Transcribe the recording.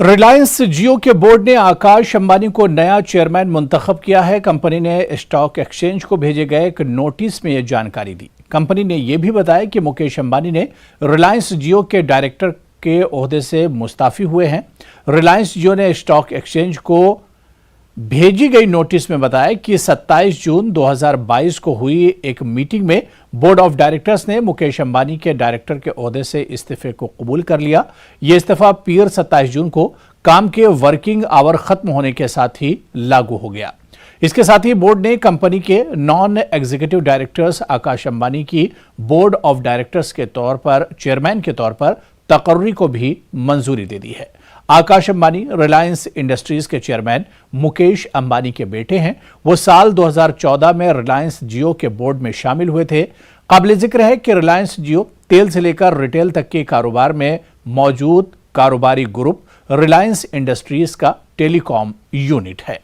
रिलायंस जियो के बोर्ड ने आकाश अंबानी को नया चेयरमैन मुंतखब किया है। कंपनी ने स्टॉक एक्सचेंज को भेजे गए एक नोटिस में यह जानकारी दी। कंपनी ने यह भी बताया कि मुकेश अंबानी ने रिलायंस जियो के डायरेक्टर के ओहदे से मुस्ताफी हुए हैं। रिलायंस जियो ने स्टॉक एक्सचेंज को भेजी गई नोटिस में बताया कि 27 जून 2022 को हुई एक मीटिंग में बोर्ड ऑफ डायरेक्टर्स ने मुकेश अंबानी के डायरेक्टर के ओहदे से इस्तीफे को कबूल कर लिया। यह इस्तीफा पीर 27 जून को काम के वर्किंग आवर खत्म होने के साथ ही लागू हो गया। इसके साथ ही बोर्ड ने कंपनी के non executive directors Akash Ambani की बोर्ड ऑफ डायरेक्टर्स के तौर पर चेयरमैन के तौर पर तकर्री को भी मंजूरी दे दी है। आकाश अंबानी रिलायंस इंडस्ट्रीज के चेयरमैन मुकेश अंबानी के बेटे हैं। वो साल 2014 में रिलायंस जियो के बोर्ड में शामिल हुए थे। काबिल जिक्र है कि रिलायंस जियो तेल से लेकर रिटेल तक के कारोबार में मौजूद कारोबारी ग्रुप रिलायंस इंडस्ट्रीज का टेलीकॉम यूनिट है।